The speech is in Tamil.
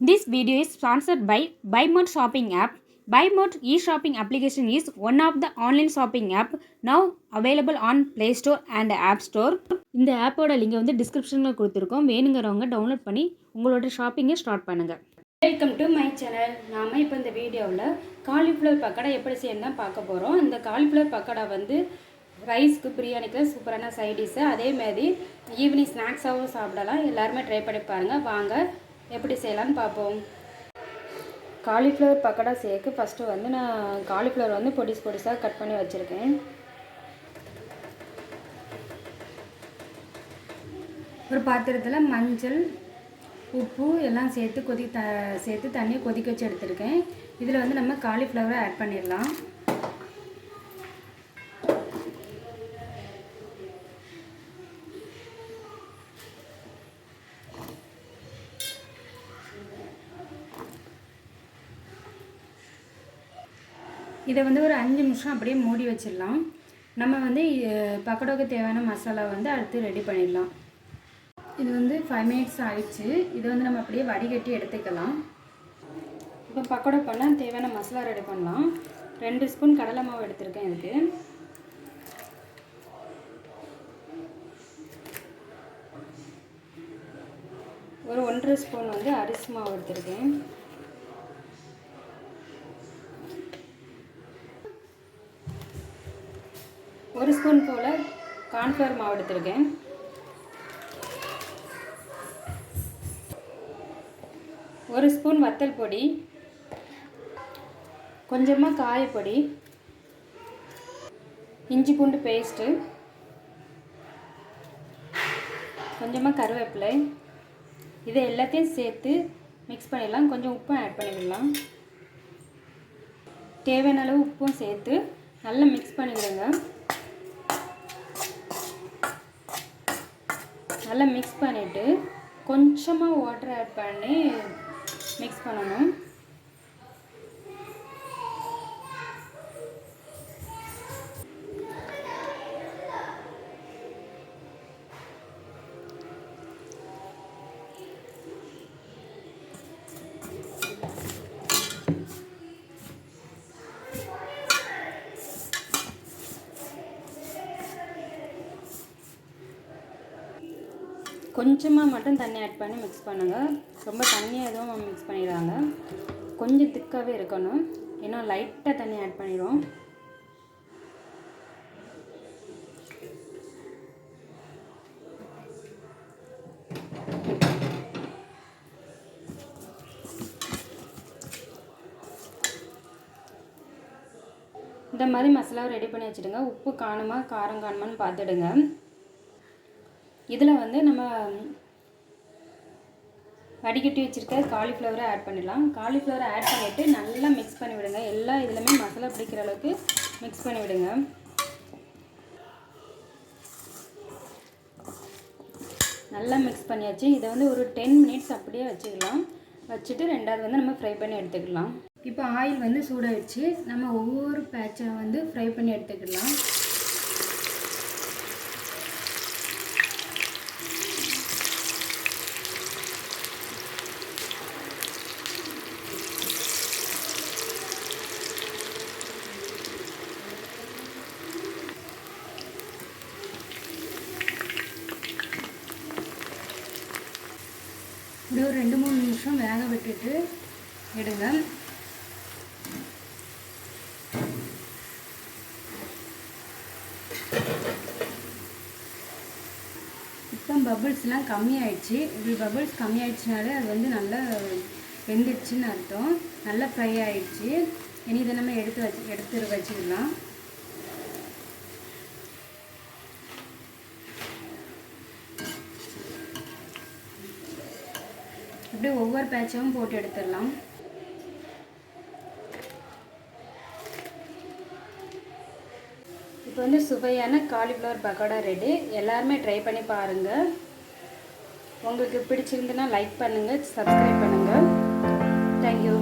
This video is sponsored by BuyMode shopping app. BuyMode e-shopping application is one of the online shopping app now available on Play Store and App Store. இந்த ஆப்போட லிங்கை வந்து டிஸ்கிரிப்ஷனில் கொடுத்துருக்கோம். வேணுங்கிறவங்க டவுன்லோட் பண்ணி உங்களோட ஷாப்பிங்கை ஸ்டார்ட் பண்ணுங்கள். Welcome to my channel. நாம் இப்போ இந்த வீடியோவில் காலிஃப்ளவர் பக்கோடா எப்படி செய்யணும் தான் பார்க்க போகிறோம். இந்த காலிஃப்ளவர் பக்கோடா வந்து ரைஸ்க்கு பிரியாணிக்கு சூப்பரான சைடிஷ்ஷு, அதேமாதிரி ஈவினிங் ஸ்நாக்ஸாகவும் சாப்பிடலாம். எல்லாருமே ட்ரை பண்ணி பாருங்கள். வாங்க எப்படி செய்யலான்னு பார்ப்போம். காலிஃப்ளவர் பக்கோடா செய்யக்கு ஃபஸ்ட்டு வந்து நான் காலிஃப்ளவர் வந்து பொடிசாக கட் பண்ணி வச்சுருக்கேன். ஒரு பாத்திரத்தில் மஞ்சள், உப்பு எல்லாம் சேர்த்து தண்ணியை கொதிக்க வச்சு எடுத்துருக்கேன். இதில் வந்து நம்ம காலிஃப்ளவரை ஆட் பண்ணிடலாம். இதை வந்து ஒரு 5 நிமிஷம் அப்படியே மூடி வச்சிடலாம். நம்ம வந்து பக்கோடாவுக்கு தேவையான மசாலா வந்து அடுத்து ரெடி பண்ணிடலாம். இது வந்து 5 மினிட்ஸ் ஆயிடுச்சு. இதை வந்து நம்ம அப்படியே வடிகட்டி எடுத்துக்கலாம். இப்போ பக்கோடா பண்ண தேவையான மசாலா ரெடி பண்ணலாம். 2 ஸ்பூன் கடலை மாவு எடுத்திருக்கேன். இதுக்கு ஒரு 1.5 ஸ்பூன் வந்து அரிசி மாவு எடுத்திருக்கேன். ஒரு ஸ்பூன் போல் கார்ன்ஃப்ளவர் மாவு எடுத்திருக்கேன். ஒரு ஸ்பூன் வத்தல் பொடி, கொஞ்சமாக காயப்பொடி, இஞ்சி பூண்டு பேஸ்ட்டு, கொஞ்சமாக கருவேப்பிலை. இதை எல்லாத்தையும் சேர்த்து மிக்ஸ் பண்ணிடலாம். கொஞ்சம் உப்பும் ஆட் பண்ணிடலாம். தேவையான அளவு உப்பும் சேர்த்து நல்லா மிக்ஸ் பண்ணிவிடுங்க. நல்லா மிக்ஸ் பண்ணிவிட்டு கொஞ்சமாக வாட்டர் ஆட் பண்ணி மிக்ஸ் பண்ணணும். கொஞ்சமாக மட்டும் தண்ணி ஆட் பண்ணி மிக்ஸ் பண்ணுங்கள். ரொம்ப தண்ணியாக எதுவும் மிக்ஸ் பண்ணிடுறாங்க. கொஞ்சம் திக்காகவே இருக்கணும். ஏன்னா லைட்டாக தண்ணி ஆட் பண்ணிடுவோம். இந்த மாதிரி மசாலாவை ரெடி பண்ணி வச்சுடுங்க. உப்பு காணுமா காரம் காணுமான்னு பார்த்துடுங்க. இதில் வந்து நம்ம வடிகட்டி வச்சுருக்க காலிஃப்ளவரை ஆட் பண்ணிடலாம். காலிஃப்ளவரை ஆட் பண்ணிவிட்டு நல்லா மிக்ஸ் பண்ணி விடுங்க. எல்லா இதுலையுமே மசாலா பிடிக்கிற அளவுக்கு மிக்ஸ் பண்ணி விடுங்க. நல்லா மிக்ஸ் பண்ணியாச்சு. இதை வந்து ஒரு 10 மினிட்ஸ் அப்படியே வச்சுக்கலாம். வச்சுட்டு ரெண்டாவது வந்து நம்ம ஃப்ரை பண்ணி எடுத்துக்கலாம். இப்போ ஆயில் வந்து சூடாகிடுச்சு. நம்ம ஒவ்வொரு பேட்சை வந்து ஃப்ரை பண்ணி எடுத்துக்கலாம். இப்படி ஒரு 2-3 நிமிஷம் வேக விட்டுட்டு எடுங்க. இப்போ பபிள்ஸ்லாம் கம்மியாயிடுச்சு. இப்படி பபிள்ஸ் கம்மியாயிடுச்சுனாலே அது வந்து நல்லா வெந்துடுச்சுன்னு அர்த்தம். நல்லா ஃப்ரை ஆகிடுச்சு. இனி இதை நம்ம எடுத்து வச்சுக்கலாம். அப்படியே ஒவ்வொரு பேட்சாகவும் போட்டு எடுத்துடலாம். இப்போ வந்து சுவையான காலிஃப்ளவர் பக்கோடா ரெடி. எல்லாருமே ட்ரை பண்ணி பாருங்கள். உங்களுக்கு பிடிச்சிருந்துன்னா லைக் பண்ணுங்கள், சப்ஸ்கிரைப் பண்ணுங்கள். தேங்க்யூ.